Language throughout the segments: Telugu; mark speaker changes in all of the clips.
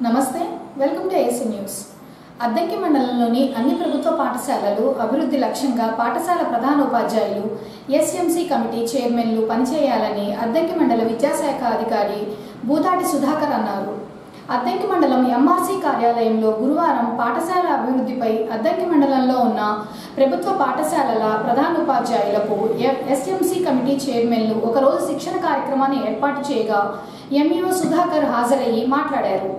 Speaker 1: నమస్తే, welcome to AC news. Addanki మండలంలోని అన్ని ప్రభుత్వ పాఠశాలలు అభివృద్ధి లక్ష్యంగా పాఠశాల ప్రధానోపాధ్యాయులు, ఎస్ఎంసీ కమిటీ చైర్మన్లు పనిచేయాలని అద్దంకి మండల విద్యాశాఖ అధికారి బూతాటి సుధాకర్ అన్నారు. అద్దంకి మండలం ఎంఆర్సీ కార్యాలయంలో గురువారం పాఠశాల అభివృద్ధిపై అద్దంకి మండలంలో ఉన్న ప్రభుత్వ పాఠశాలల ప్రధానోపాధ్యాయులకు ఎస్ఎంసీ కమిటీ చైర్మన్లు ఒకరోజు శిక్షణ కార్యక్రమాన్ని ఏర్పాటు చేయగా ఎంఈఓ సుధాకర్ హాజరయ్యి మాట్లాడారు.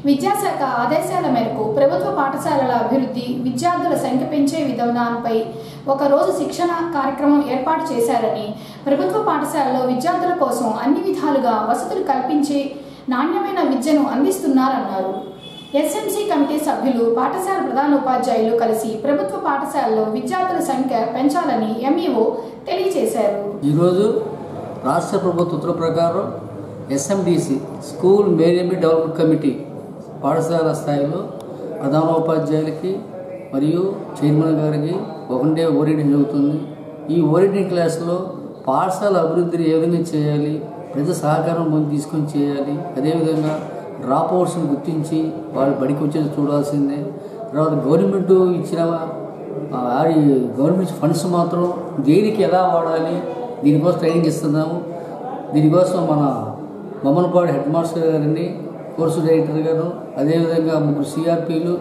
Speaker 1: విద్యాశాఖ ఆదేశాల మేరకు ప్రభుత్వ పాఠశాలల అభివృద్ధి, విద్యార్థుల సంఖ్య పెంచే విధానంపై ఒకరోజు శిక్షణ కార్యక్రమం ఏర్పాటు చేశారని, ప్రభుత్వ పాఠశాలలో విద్యార్థుల కోసం అన్ని విధాలుగా వసతులు కల్పించి నాణ్యమైన విద్యను అందిస్తున్నారన్నారు. ఎస్ఎంసీ కమిటీ సభ్యులు, పాఠశాల ప్రధానోపాధ్యాయులు కలిసి ప్రభుత్వ పాఠశాలలో విద్యార్థుల సంఖ్య పెంచాలని ఎంఈఓ తెలియజేశారు.
Speaker 2: ఈరోజు రాష్ట్ర ప్రభుత్వ ఉత్తర్వుల ప్రకారం ఎస్ఎండిసి స్కూల్ మేనేజ్మెంట్ డెవలప్మెంట్ కమిటీ పాఠశాల స్థాయిలో ప్రధానోపాధ్యాయులకి మరియు చైర్మన్ గారికి ఒకటే ఓరియంటేషన్ జరుగుతుంది. ఈ ఓరియంటేషన్ క్లాసులో పాఠశాల అభివృద్ధిని ఏ విధంగా చేయాలి, ప్రజల సహకారం ముందు తీసుకొని చేయాలి, అదేవిధంగా డ్రాప్ అవుట్స్ని గుర్తించి వాళ్ళు బడికి వచ్చేది చూడాల్సిందే. తర్వాత గవర్నమెంట్ ఇచ్చిన గవర్నమెంట్ ఫండ్స్ మాత్రం దేనికి ఎలా వాడాలి, దీనికోసం ట్రైనింగ్ ఇస్తున్నాము. దీనికోసం మన బొమ్మనపాడు హెడ్ మాస్టర్ గారిని, కోర్సు డైరెక్టర్ గారు, అదేవిధంగా 3 సిఆర్పీలు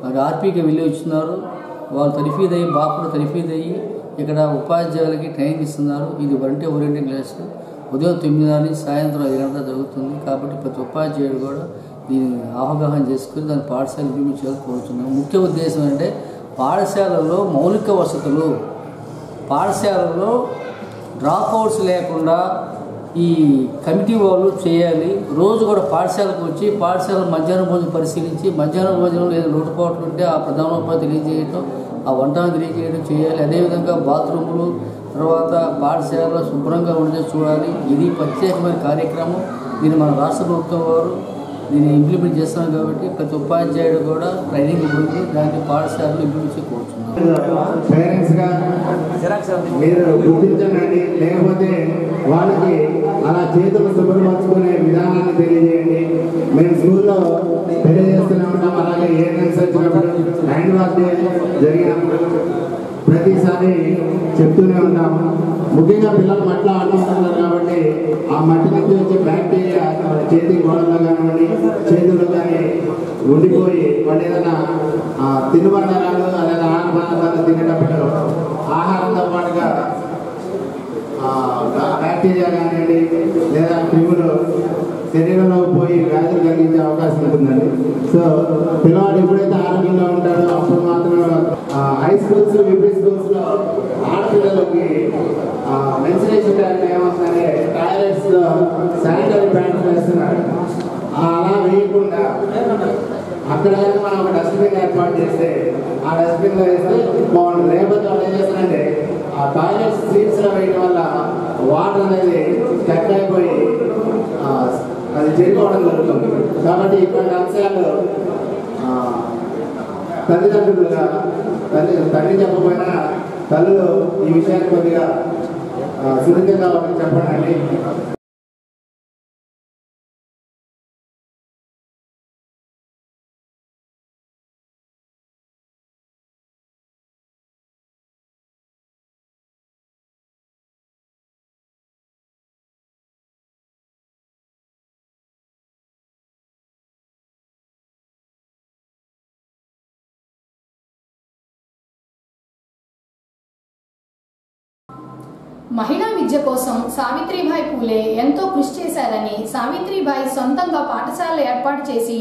Speaker 2: మరి ఆర్పీకి వెళ్ళి వచ్చినారు. వాళ్ళు తరిఫీద్ అయ్యి, బాపుడు తరిఫీద్ అయ్యి ఇక్కడ ఉపాధ్యాయులకి ట్రైనింగ్ ఇస్తున్నారు. ఇది వరంటే ఓరియంటింగ్ క్లాస్ ఉదయం 9 నుంచి సాయంత్రం 5 గంటల జరుగుతుంది. కాబట్టి ప్రతి ఉపాధ్యాయుడు కూడా దీన్ని అవగాహన చేసుకుని దాని పాఠశాల ఇంప్లిమెంట్ చేయాలని కోరుతున్నాం. ముఖ్య ఉద్దేశం అంటే పాఠశాలలో మౌలిక వసతులు, పాఠశాలలో డ్రాప్ అవుట్స్ లేకుండా ఈ కమిటీ వాళ్ళు చేయాలి. రోజు కూడా పాఠశాలకు వచ్చి పాఠశాల మధ్యాహ్నం భోజనం పరిశీలించి, మధ్యాహ్నం భోజనం లేదా లోటుపాట్లు ఉంటే ఆ ప్రధానోపాధ్యాయులు తెలియజేయడం, ఆ వంటను తెలియజేయడం చేయాలి. అదేవిధంగా బాత్రూములు, తర్వాత పాఠశాల శుభ్రంగా ఉండేది చూడాలి. ఇది ప్రత్యేకమైన కార్యక్రమం. దీన్ని మన రాష్ట్ర ప్రభుత్వం వారు దీన్ని ఇంప్లిమెంట్ చేస్తున్నాం. కాబట్టి ప్రతి ఉపాధ్యాయుడు కూడా ట్రైనింగ్ పొంది దాన్ని పాఠశాలలో ఇంప్లిమెంట్ చేయకూర్చున్నాం.
Speaker 3: పేరెంట్స్గా మీరు గుర్తించండి, లేకపోతే వాళ్ళకి అలా చేతులు శుభ్రపరచుకునే విధానాన్ని తెలియజేయండి. మేము స్కూల్లో తెలియజేస్తూనే ఉంటాం. అలాగే ఏ నెక్స్ వచ్చినప్పుడు, హ్యాండ్ వాష్ డే జరిగినప్పుడు ప్రతిసారి చెప్తూనే ఉంటాము. ముఖ్యంగా పిల్లలు మట్టిలో ఆడుకుంటున్నారు కాబట్టి ఆ మట్టి నుంచి వచ్చే బ్యాక్టీరియా చేతి గోడల్లో కానివ్వండి, చేతులు కానీ ఉండిపోయి వాళ్ళు ఏదైనా తినుబండారాలు లేదా ఆహార పదార్థాలు తినేటప్పుడు ఆహారంతో పాటుగా బ్యాక్టీరియా కానివ్వండి లేదా క్రిములు శరీరంలో పోయి వ్యాధులు కలిగించే అవకాశం ఉంటుందండి. సో పిల్లవాడు ఎప్పుడైతే ఆరోగ్యంగా ఉంటాడో అప్పుడు మాత్రమే హై స్కూల్స్, యూపీ స్కూల్స్లో ఆడపిల్లలకి మెన్సురేషన్ టైం ఏమవుతుందంటే టాయిలెట్స్లో శానిటరీ ప్యాడ్స్ వేస్తున్నారు. అలా వేయకుండా అక్కడ మనం ఒక డస్ట్బిన్ ఏర్పాటు చేస్తే ఆ డస్ట్బిన్లో వేస్తే బాగుంటుంది. లేకపోతే వాళ్ళు ఏం చేస్తారంటే ఆ టాయిలెట్ సీట్స్లో వేయడం వల్ల వాటర్ అనేది స్టక్ అయిపోయి అది చెడిపోవడం జరుగుతుంది. కాబట్టి ఇటువంటి అంశాలు తల్లిదండ్రులుగా తల్లి చెప్పకపోయినా తల్లులు ఈ విషయాన్ని కొద్దిగా సున్నితంగా వాళ్ళకి చెప్పండి.
Speaker 1: మహిళా విద్య కోసం సావిత్రిబాయి పూలే ఎంతో కృషి చేశారని, సావిత్రిబాయి సొంతంగా పాఠశాలలు ఏర్పాటు చేసి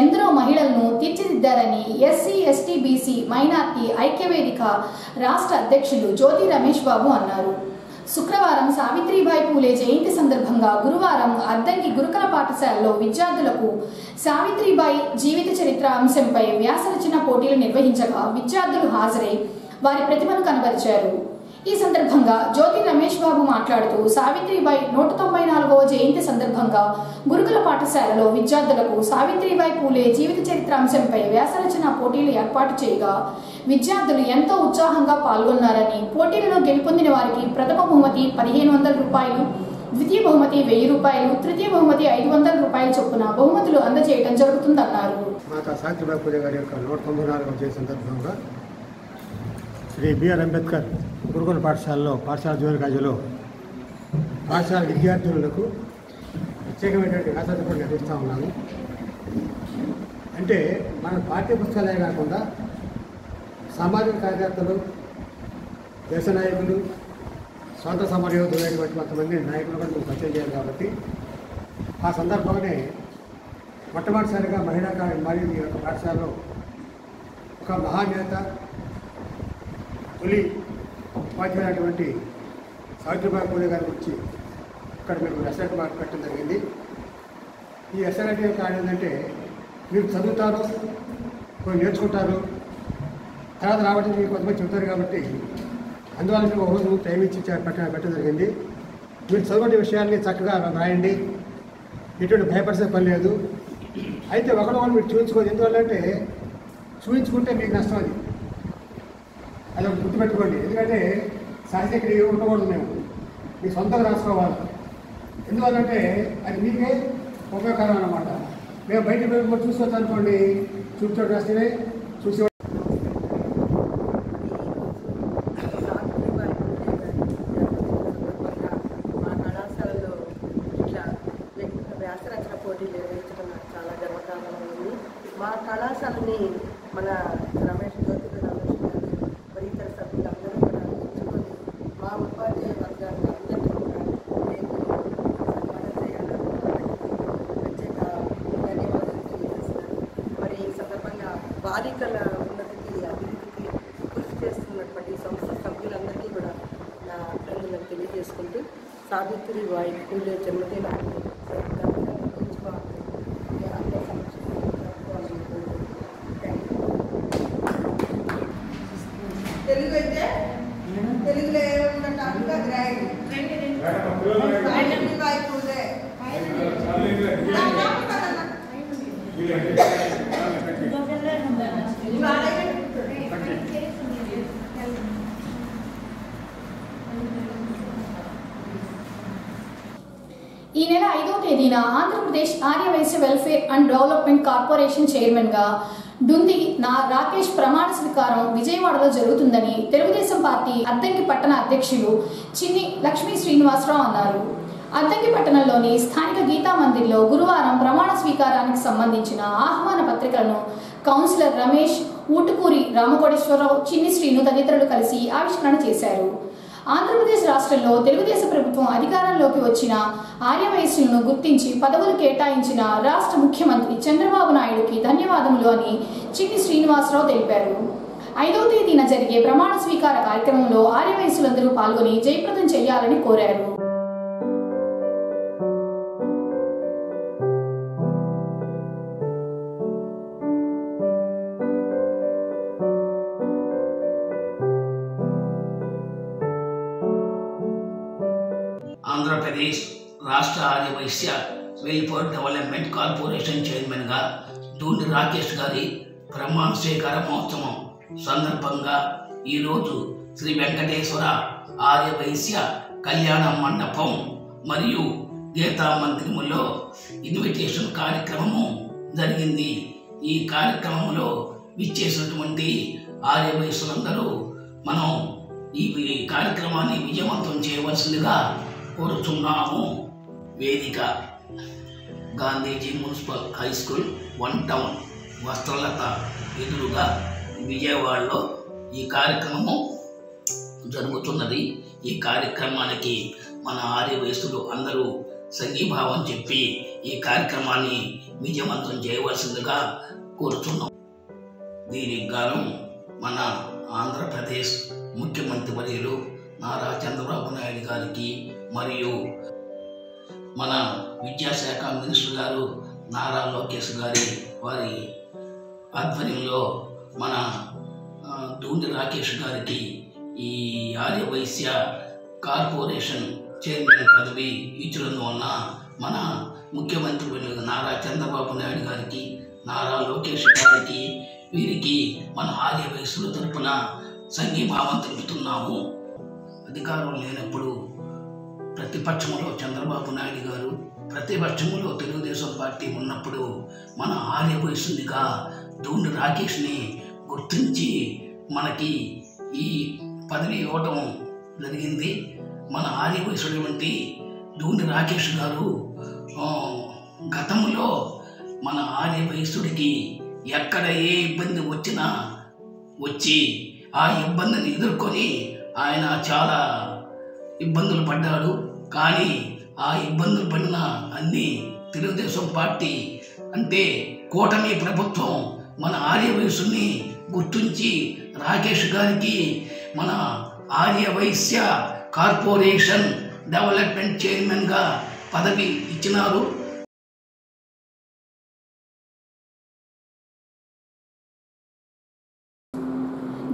Speaker 1: ఎందరో మహిళలను తీర్చిదిద్దారని ఎస్సీ, ఎస్టీ, బీసీ, మైనార్టీ ఐక్యవేదిక రాష్ట్ర అధ్యక్షులు జ్యోతి రమేష్ బాబు అన్నారు. శుక్రవారం సావిత్రిబాయి పూలే జయంతి సందర్భంగా గురువారం అద్దంకి గురుకుల పాఠశాలలో విద్యార్థులకు సావిత్రిబాయి జీవిత చరిత్ర అంశంపై వ్యాసరచన పోటీలు నిర్వహించగా విద్యార్థులు హాజరై వారి ప్రతిభను కనబరిచారు. ఈ సందర్భంగా జ్యోతి రమేష్ బాబు మాట్లాడుతూ సావిత్రిబాయి 194వ జయంతి సందర్భంగా గురుకుల పాఠశాలలో విద్యార్థులకు సావిత్రిబాయి పూలే జీవిత చరిత్ర అంశంపై వ్యాసరచన పోటీలు ఏర్పాటు చేయగా విద్యార్థులు ఎంతో ఉత్సాహంగా పాల్గొన్నారని, పోటీలలో గెలుపొందిన వారికి ప్రథమ బహుమతి 1500 రూపాయలు, ద్వితీయ బహుమతి 1000 రూపాయలు, తృతీయ బహుమతి 500 రూపాయల చొప్పున బహుమతులు అందజేయడం జరుగుతుందన్నారు.
Speaker 4: మాతా సావిత్రిబాయి పూలే గారి యొక్క 194వ జయంతి సందర్భంగా శ్రీ బిఆర్ అంబేద్కర్ గురుకుల పాఠశాలలో పాఠశాల జూనియర్ కాలేజీలో పాఠశాల విద్యార్థులకు ప్రత్యేకమైనటువంటి వ్యాసాలు కూడా నిర్వహిస్తూ ఉన్నాము. అంటే మన పాఠ్య పుస్తకాలే కాకుండా సామాజిక కార్యకర్తలు, దేశ నాయకులు, స్వాతంత్ర సమరయోధులైనటువంటి కొంతమంది నాయకులు కూడా మేము పరిచయం చేయాలి. కాబట్టి ఆ సందర్భంగానే మొట్టమొదటిసారిగా మరియు ఈ యొక్క పాఠశాలలో ఒక మహానేత, తొలి ఉపాధ్యాయులైనటువంటి సావిత్రిబాయి పూలే గారి గురించి ఇక్కడ మేము ఎస్ఐటి మార్క్ పెట్టడం జరిగింది. ఈ ఎస్ఐటి యొక్క ఏంటంటే మీరు చదువుతారు, కొన్ని నేర్చుకుంటారు, తర్వాత రావడం మీకు కొంతమంది చెబుతారు. కాబట్టి అందువల్ల మేము ఒక రోజు టైం ఇచ్చి పెట్టడం జరిగింది. మీరు చదువుకునే విషయాన్ని చక్కగా రాయండి, ఎటువంటి భయపడిసే పని లేదు. అయితే ఒకటి మీరు చూపించుకోండి. ఎందువల్లంటే చూపించుకుంటే మీకు నష్టం. అది ఒకటి గుర్తుపెట్టుకోండి. ఎందుకంటే సాహిత్యం ఏమి ఉండకూడదు, మీ సొంతంగా రాసుకోవాలి. ఎందువల్లంటే అది మీకే ఉపయోగకరం అన్నమాట. మేము బయట కూడా చూసుకోవచ్చు అనుకోండి, చూపించడం రాస్తేనే చూసి
Speaker 5: మా కళాశాలని మన రమేష్ జ్యోతి రమేష్ గారు మరి ఇతర సభ్యులందరూ కూడా ఎంచుకొని మా ఉపాధ్యాయ వర్గాన్ని అందరికీ కూడా నేను సన్మానం చేయాలని ప్రత్యేక ధన్యవాదాలు తెలియజేస్తున్నాను. మరి ఈ సందర్భంగా బాలికల ఉన్నతికి అభివృద్ధికి కృషి చేస్తున్నటువంటి సంస్థ సభ్యులందరికీ కూడా నా అభినందనలు తెలియజేసుకుంటూ సావిత్రిబాయి పూలే జన్మదినాన్ని తెలుగు అయితే తెలుగులో ఏముందంటే గ్రాండ్ సావిత్రిబాయి పూలే
Speaker 1: ఈ నెల 5వ తేదీన Andhra Pradesh Aryavysya welfare and development corporation చైర్మన్గా డుంది రాకేష్ ప్రమాణ స్వీకారం విజయవాడలో జరుగుతుందని తెలుగుదేశం పార్టీ అద్దంకి పట్టణ అధ్యక్షులు చిన్ని లక్ష్మీ శ్రీనివాసరావు అన్నారు. అద్దంకి పట్టణంలోని స్థానిక గీతా మందిర్లో గురువారం ప్రమాణ స్వీకారానికి సంబంధించిన ఆహ్వాన పత్రికలను కౌన్సిలర్ రమేష్, ఊటుకూరి రామకోటేశ్వరరావు, చిన్ని శ్రీను తదితరులు కలిసి ఆవిష్కరణ చేశారు. ఆంధ్రప్రదేశ్ రాష్ట్రంలో తెలుగుదేశం ప్రభుత్వం అధికారంలోకి వచ్చిన ఆర్యవైశ్యులను గుర్తించి పదవులు కేటాయించిన రాష్ట్ర ముఖ్యమంత్రి చంద్రబాబు నాయుడుకి ధన్యవాదములు అని చిన్ని శ్రీనివాసరావు తెలిపారు. 5వ తేదీన జరిగే ప్రమాణ స్వీకార కార్యక్రమంలో ఆర్యవైశ్యులందరూ పాల్గొని జయప్రదం చేయాలని కోరారు.
Speaker 6: ఆంధ్రప్రదేశ్ రాష్ట్ర ఆర్యవైశ్య వెల్ఫేర్ డెవలప్మెంట్ కార్పొరేషన్ చైర్మన్గా డుండి రాకేష్ గారి ప్రమాణ స్వీకార మహోత్సవం సందర్భంగా ఈరోజు శ్రీ వెంకటేశ్వర ఆర్యవైశ్య కళ్యాణ మండపం మరియు గీతా మందిరములో ఇన్విటేషన్ కార్యక్రమము జరిగింది. ఈ కార్యక్రమంలో విచ్చేసినటువంటి ఆర్యవైశ్యులందరూ మనం ఈ కార్యక్రమాన్ని విజయవంతం చేయవలసిందిగా కోరుతున్నాము. వేదిక Gandhiji municipal high school 1 town Vastralatha ఎదురుగా విజయవాడలో ఈ కార్యక్రమము జరుగుతున్నది. ఈ కార్యక్రమానికి మన ఆర్యవైశ్యులు అందరూ సంఘీభావం చెప్పి ఈ కార్యక్రమాన్ని విజయవంతం చేయవలసిందిగా కోరుతున్నాం. దీనికి గాను మన ఆంధ్రప్రదేశ్ ముఖ్యమంత్రి వర్యులు నారా చంద్రబాబు నాయుడు గారికి మరియు మన విద్యాశాఖ మినిస్టర్ గారు నారా లోకేష్ గారి వారి ఆధ్వర్యంలో మన డుండి రాకేష్ గారికి ఈ ఆర్యవైశ్య కార్పొరేషన్ చైర్మన్ పదవి ఇచ్చినందువలన మన ముఖ్యమంత్రి నారా చంద్రబాబు నాయుడు గారికి, నారా లోకేష్ గారికి, వీరికి మన ఆర్యవైశ్యుల తరపున సంఘీభావం తెలుపుతున్నాము. అధికారం లేనప్పుడు ప్రతిపక్షంలో చంద్రబాబు నాయుడు గారు, ప్రతిపక్షంలో తెలుగుదేశం పార్టీ ఉన్నప్పుడు మన ఆర్యవయసునిగా దూని రాకేష్ని గుర్తించి మనకి ఈ పదవి ఇవ్వటం జరిగింది. మన ఆర్యవయసుటువంటి దూని రాకేష్ గారు గతంలో మన ఆర్యవయసుడికి ఎక్కడ ఏ ఇబ్బంది వచ్చినా వచ్చి ఆ ఇబ్బందిని ఎదుర్కొని ఆయన చాలా ఇబ్బందులు పడ్డాడు. కానీ ఆ ఇబ్బందులు పడిన అన్ని తెలుగుదేశం పార్టీ అంటే కూటమి ప్రభుత్వం మన ఆర్యవయసుని గుర్తించి రాకేష్ గారికి మన ఆర్యవైశ్య కార్పొరేషన్ డెవలప్మెంట్ చైర్మన్గా పదవి ఇచ్చినారు.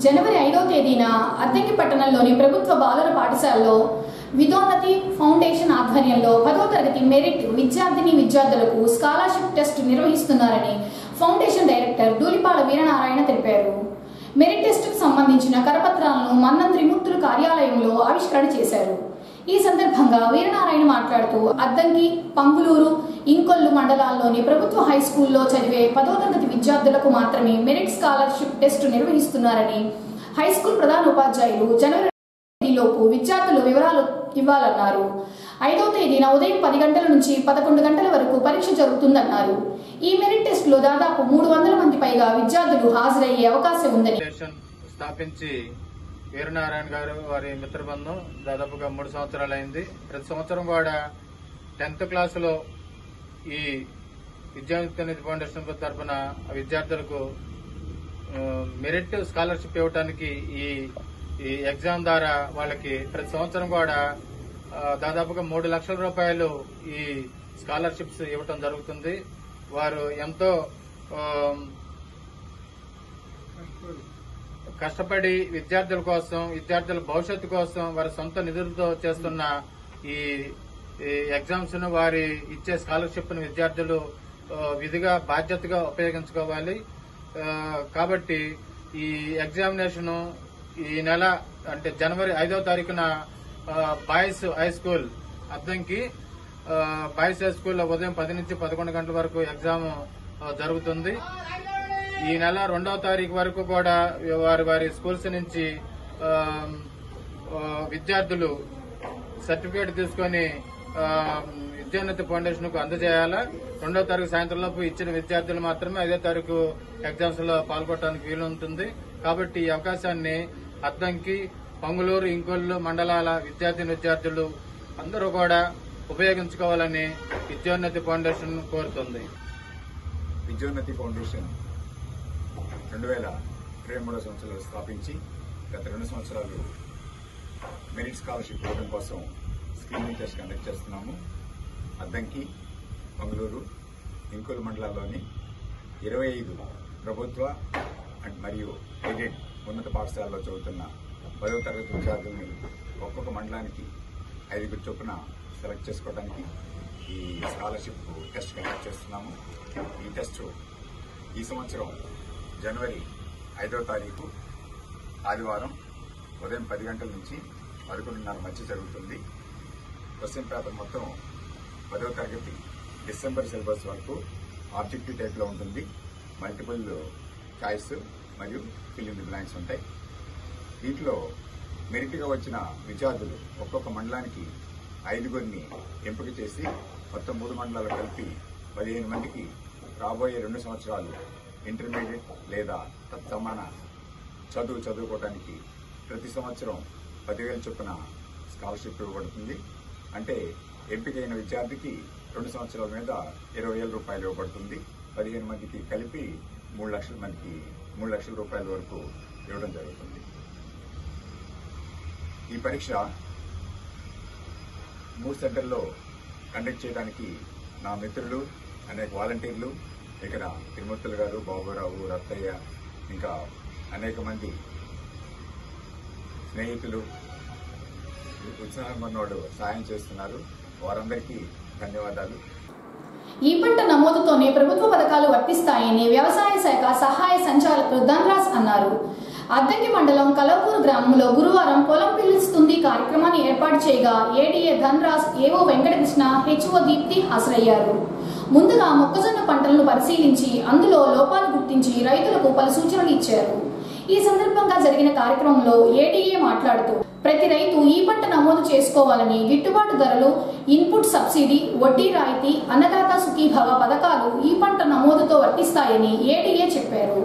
Speaker 1: జనవరి 5వ తేదీన అద్దంకి పట్టణంలోని ప్రభుత్వ బాలుర పాఠశాలలో విధోన్నతి ఫౌండేషన్ ఆధ్వర్యంలో 10వ తరగతి మెరిట్ విద్యార్థులకు స్కాలర్షిప్ టెస్ట్ నిర్వహిస్తున్నారని ఫౌండేషన్ డైరెక్టర్ దూలిపాల వీరనారాయణ తెలిపారు. మెరిట్ టెస్టుకు సంబంధించిన కరపత్రాలను మన్నం త్రిమూర్తులు కార్యాలయంలో ఆవిష్కరణ చేశారు. ఈ సందర్భంగా వీరనారాయణ మాట్లాడుతూ అద్దంకి, పంగులూరు, ఇంకొల్లు మండలాల్లోని ప్రభుత్వ హై స్కూల్లో చదివే 10వ తరగతి విద్యార్థులకు మాత్రమే మెరిట్ స్కాలర్షిప్ టెస్ట్ నిర్వహిస్తున్నారని, హై స్కూల్ ప్రధానోపాధ్యాయులు జనవరి లోపు విద్యార్థుల వివరాలు ఇవ్వాలన్నారు. 5వ తేదీన ఉదయం 10 గంటల నుంచి 11 గంటల వరకు పరీక్ష జరుగుతుందన్నారు. ఈ మెరిట్ టెస్ట్ లో దాదాపు 300 మంది పైగా విద్యార్థులు హాజరయ్యే అవకాశం ఉందని
Speaker 7: స్థాపించి వీరనారాయణ గారు వారి మిత్ర బృందం దాదాపుగా 3 సంవత్సరాలు అయింది. ప్రతి సంవత్సరం కూడా 10th క్లాసులో ఈ విద్యానిధి ఫౌండేషన్ తరఫున విద్యార్థులకు మెరిట్ స్కాలర్షిప్ ఇవ్వడానికి ఈ ఎగ్జామ్ ద్వారా వాళ్ళకి ప్రతి సంవత్సరం కూడా దాదాపుగా 3 లక్షల రూపాయలు ఈ స్కాలర్షిప్స్ ఇవ్వటం జరుగుతుంది. వారు ఎంతో కష్టపడి విద్యార్థుల కోసం, విద్యార్థుల భవిష్యత్తు కోసం వారి సొంత నిధులతో చేస్తున్న ఈ ఎగ్జామ్స్ ను, వారి ఇచ్చే స్కాలర్షిప్ ను విద్యార్థులు విధిగా బాధ్యతగా ఉపయోగించుకోవాలి. కాబట్టి ఈ ఎగ్జామినేషన్ ఈ నెల అంటే జనవరి 5వ తారీఖున boys high school Addanki boys high స్కూల్లో ఉదయం 10 నుంచి 11 గంటల వరకు ఎగ్జామ్ జరుగుతుంది. ఈ నెల 2వ తారీఖు వరకు కూడా వారి స్కూల్స్ నుంచి విద్యార్థులు సర్టిఫికేట్ తీసుకుని విద్యానిధి ఫౌండేషన్ కు అందజేయాలా. 2వ తారీఖు సాయంత్రం లోపు ఇచ్చిన విద్యార్థులు మాత్రమే 5వ తారీఖు ఎగ్జామ్స్ లో పాల్గొనడానికి వీలు ఉంటుంది. కాబట్టి ఈ అవకాశాన్ని అద్దంకి, పంగులూరు, ఇంకొల్లు మండలాల విద్యార్థులు అందరూ కూడా ఉపయోగించుకోవాలని విద్యోన్నతి ఫౌండేషన్ కోరుతుంది.
Speaker 8: విద్యోన్నతి ఫౌండేషన్ 2023వ సంవత్సరంలో స్థాపించి గత 2 సంవత్సరాలు మెరిట్ స్కాలర్షిప్ ఇవ్వడం కోసం స్క్రీనింగ్ టెస్ట్ కండక్ట్ చేస్తున్నాము. అద్దంకి, మంగళూరు, ఇంకొల్లు మండలాల్లోని 25 ప్రభుత్వ మరియు ఎయిడెడ్ ఉన్నత పాఠశాలలో చదువుతున్న 10వ తరగతి విద్యార్థుల్ని ఒక్కొక్క మండలానికి 5 చొప్పున సెలెక్ట్ చేసుకోవడానికి ఈ స్కాలర్షిప్ టెస్ట్ కండక్ట్ చేస్తున్నాము. ఈ టెస్ట్ ఈ సంవత్సరం జనవరి 5వ తారీఖు ఆదివారం ఉదయం 10 గంటల నుంచి 11:30 మధ్య జరుగుతుంది. క్వశ్చన్ పేపర్ మొత్తం 10వ తరగతి డిసెంబర్ సిలబస్ వరకు ఆబ్జెక్టివ్ టైప్లో ఉంటుంది. మల్టిపుల్ చాయిస్ మరియు ఫిల్ ఇన్ ది బ్లాంక్స్ ఉంటాయి. వీటిలో మెరిట్గా వచ్చిన విద్యార్థులు ఒక్కొక్క మండలానికి 5 ఎంపిక చేసి మొత్తం 3 మండలాలు కలిపి 15 మందికి రాబోయే 2 సంవత్సరాలు ఇంటర్మీడియట్ లేదా తత్సమాన చదువుకోవడానికి ప్రతి సంవత్సరం 10,000 చొప్పున స్కాలర్షిప్ ఇవ్వబడుతుంది. అంటే ఎంపికైన విద్యార్థికి 2 సంవత్సరాల మీద 20,000 రూపాయలు ఇవ్వబడుతుంది. 15 మందికి కలిపి 3 లక్షల రూపాయల వరకు ఇవ్వడం జరుగుతుంది. ఈ పరీక్ష 3 సెంటర్లో కండక్ట్ చేయడానికి నా మిత్రులు, అనేక వాలంటీర్లు, ఇక్కడ తిరుమూర్తులు గారు, బాబురావు, రత్తయ్య, ఇంకా అనేక మంది స్నేహితులు ఉత్సాహంగా ఉన్నవాడు సాయం చేస్తున్నారు. వారందరికీ ధన్యవాదాలు.
Speaker 1: ఈ పంట నమోదుతోనే ప్రభుత్వ పథకాలు వర్తిస్తాయని వ్యవసాయ శాఖ సహాయ సంచాలకులు ధనరాజ్ అన్నారు. అద్దంకి మండలం కలవకూరు గ్రామంలో గురువారం పొలం పిలుస్తుంది కార్యక్రమాన్ని ఏర్పాటు చేయగా ఏడీఏ ధనరాజ్, ఏవో వెంకటకృష్ణ, హెచ్ఓ దీప్తి హాజరయ్యారు. ముందుగా మొక్కజొన్న పంటలను పరిశీలించి అందులో లోపాలు గుర్తించి రైతులకు పలు సూచనలు ఇచ్చారు. ఈ సందర్భంగా జరిగిన కార్యక్రమంలో ఏడీఏ మాట్లాడుతూ ప్రతి రైతు ఈ పంట నమోదు చేసుకోవాలని, గిట్టుబాటు ధరలు, ఇన్పుట్ సబ్సిడీ, వడ్డీ రాయితీ, అన్నదాత సుఖీభవ పథకాలు ఈ పంట నమోదుతో వర్తిస్తాయని ఏడీఏ చెప్పారు.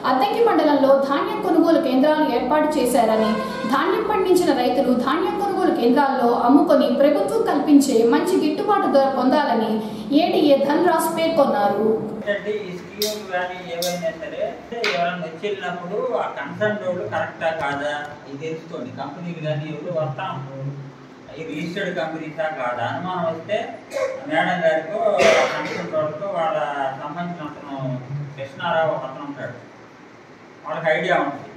Speaker 1: అద్దంకి మండలంలో ధాన్యం కొనుగోలు కేంద్రాలు ఏర్పాటు చేశారని, ధాన్యం పండించిన రైతులు ధాన్యం కొనుగోలు కేంద్రాల్లో అమ్ముకొని ప్రభుత్వం కల్పించే మంచి గిట్టుబాటు ధర పొందాలని ఏడీఏ ధనరాజ్ పేర్కొన్నారు.
Speaker 9: వచ్చినప్పుడు ఆ కన్సర్న్ రోడ్లు కరెక్టా కాదా ఇది తెలుసుకోండి. కంపెనీలు కానీ ఎవరు వస్తాం ఈ రిజిస్టర్డ్ కంపెనీసా కాదా అనుమానం వస్తే మేడం గారికో కన్సర్న్ రోడ్కు వాళ్ళ సంబంధించిన అతను కృష్ణారావు అతను ఉంటాడు, వాళ్ళకి ఐడియా ఉంటుంది.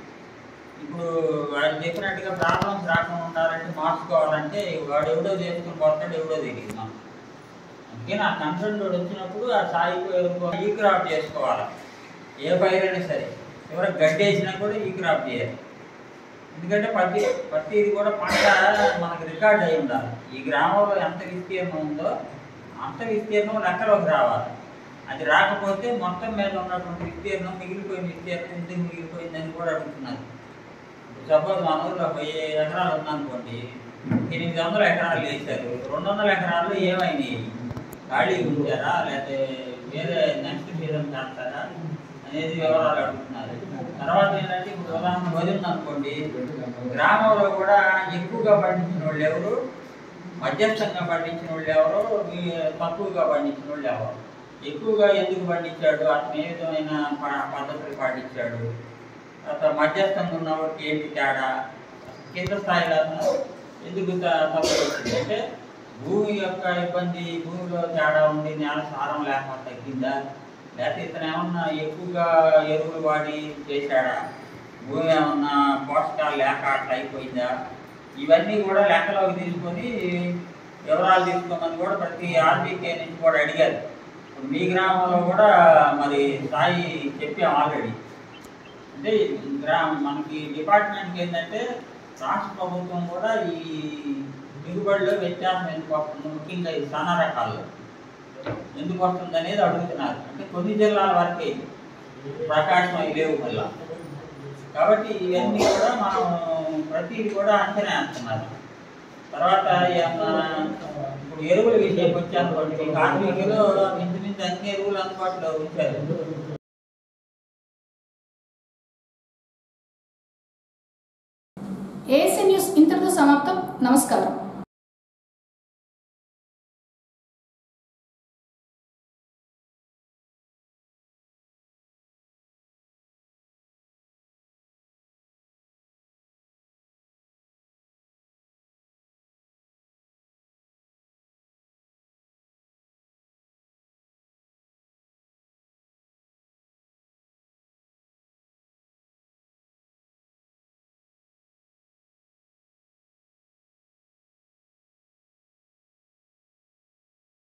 Speaker 9: ఇప్పుడు వాళ్ళు చెప్పినట్టుగా ప్రాబ్లమ్స్ రాకుండా ఉండాలంటే మార్చుకోవాలంటే వాడు ఎవడో చేసుకుని పోతాడు, ఎవడో తెలియదు మనం. అందుకని ఆ కన్సర్న్ రోడ్ వచ్చినప్పుడు ఆ సాయికి ఈ క్రాప్ చేసుకోవాలి. ఏ పైరైనా సరే ఎవరైనా గడ్డి వేసినా కూడా ఈ క్రాప్ చేయాలి. ఎందుకంటే ప్రతిది కూడా పంట మనకు రికార్డ్ అయి ఉండాలి. ఈ గ్రామంలో ఎంత విస్తీర్ణం ఉందో అంత విస్తీర్ణం లెక్కలోకి రావాలి. అది రాకపోతే మొత్తం మీద ఉన్నటువంటి విస్తీర్ణం మిగిలిపోయిన విస్తీర్ణం ఎందుకు మిగిలిపోయిందని కూడా అడుగుతున్నారు. సపోజ్ మన ఊళ్ళో 1000 ఎకరాలు ఉందనుకోండి, 800 ఎకరాలు వేశారు, 200 ఎకరాల్లో ఏమైనాయి? ఖాళీ ఉంచారా లేకపోతే వేరే నెక్స్ట్ సీజన్ చేస్తారా అనేది వివరాలు అడుగుతున్నారు. తర్వాత ఏంటంటే ఇప్పుడు ఉదాహరణ వదిలింది అనుకోండి, గ్రామంలో కూడా ఎక్కువగా పండించిన వాళ్ళు ఎవరు, మధ్యస్థంగా పండించిన వాళ్ళు ఎవరు, తక్కువగా పండించిన వాళ్ళు ఎవరు, ఎక్కువగా ఎందుకు పండించాడు, అతను ఏ విధమైన పద్ధతులు పాటించాడు, అతను మధ్యస్థంగా ఉన్నవాడికి ఏంటి తేడా, కింద స్థాయిలో ఎందుకు తక్కువ వచ్చింది అంటే భూమి యొక్క ఇబ్బంది, భూమిలో తేడా ఉంది, నేల సారం లేకపోతే తగ్గిందా, లేకపోతే ఇతను ఏమన్నా ఎక్కువగా ఎరువులు వాడి చేశాడా, భూమి ఏమన్నా పోషకాలు లేక అట్లా అయిపోయిందా, ఇవన్నీ కూడా లెక్కలోకి తీసుకొని వివరాలు తీసుకోమని కూడా ప్రతి ఆర్బీకే నుంచి కూడా అడిగారు. మీ గ్రామంలో కూడా మరి స్థాయి చెప్పాం ఆల్రెడీ. అంటే మనకి డిపార్ట్మెంట్కి ఏంటంటే రాష్ట్ర ప్రభుత్వం కూడా ఈ దిగుబడిలో వ్యత్యాసం ఎందుకు వస్తుంది, ముఖ్యంగా ఈ సన్న రకాల్లో ఎందుకు వస్తుంది అనేది అడుగుతున్నారు. అంటే కొన్ని జిల్లాల వరకే, ప్రకాశం అవి లేవు మళ్ళా. కాబట్టి ఇవన్నీ కూడా మనం ప్రతిదీ కూడా అంచనా వేస్తున్నారు. తర్వాత ఇప్పుడు ఎరువుల విషయానికి వచ్చానుకోండి, కార్మికులు ఇంచుమించు అన్ని ఎరువులు అందుబాటులో ఉంచారు.
Speaker 1: ఏఎస్ఎన్ న్యూస్ ఇంతటితో సమాప్తం. నమస్కారం.